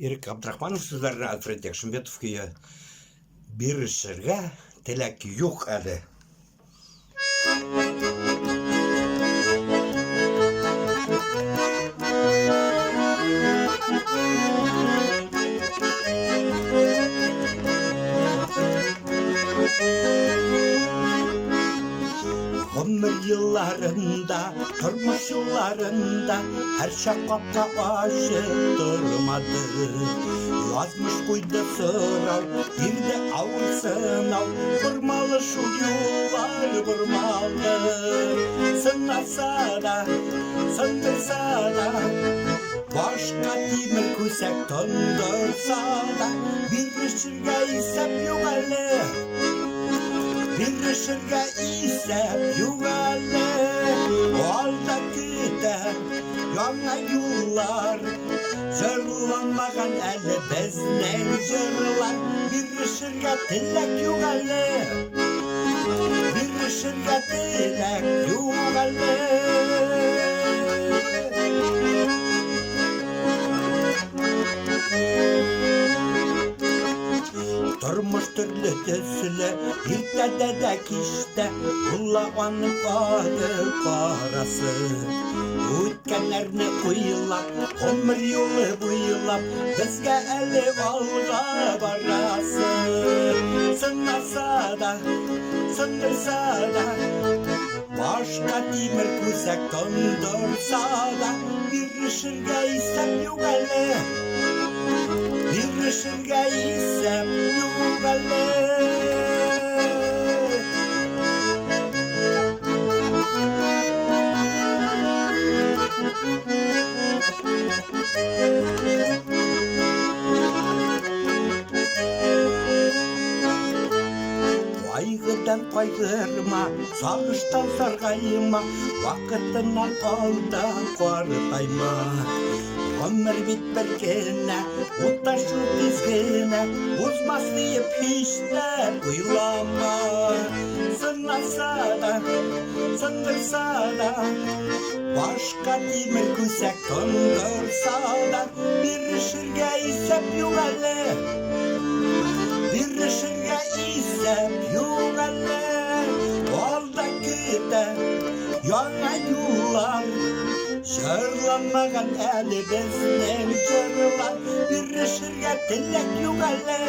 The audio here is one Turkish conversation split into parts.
Erik Abdrahmanov sizlerle Alfred Yakşımbetov'ya bir şırga telek yok adı. Ömür yıllarında, durmuş yıllarında her şakakta aşık durmadı. Yazmış kuydu sırav, bir de avulsın av, vurmalı şu yollar vurmalı. Sınasa da, sındırsa da, başka demir kusek döndürsa da, bir şırga isep yuvalı. Bir şırga isep yuvalı, olda gider yana yollar. Zırlanmagan eli bezden zırlar, bir şırga tilek yuvalı. Bir şırga tilek yuvalı. Durmuş türlü tüsülü, irtede de kişte, Ullavanın adı parası. Ötkenlerini kuyulap, ömür yolu buyulap, bizge eli alga barası. Sınasa da, sındırsa da, başka demir kusek döndürsa da, bir şırga isep yuvalı. Bir şırga isep yuvalı. Kaygıdan kaygırma, sağıştan sargayma, vakıtından alda kortayma. Ömür bitber gene, utaşı dizgine, uzmaz deyip hiç de uylama. Sınasa da, sındırsa da, başka demir kusek döndürsa da, bir şırga isep yuvalı. Bir şırga isep yuvalı, olda gider yana yollar. Zırlanmagan eli bezden zırlar, bir şırga tilek yuvalı.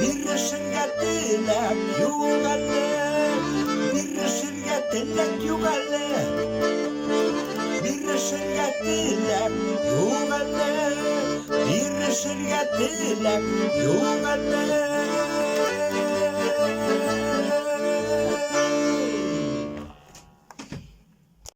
Bir şırga tilek yuvalı. Bir şırga tilek yuvalı. Bir şırga tilek yuvalı. Bir şırga tilek yuvalı.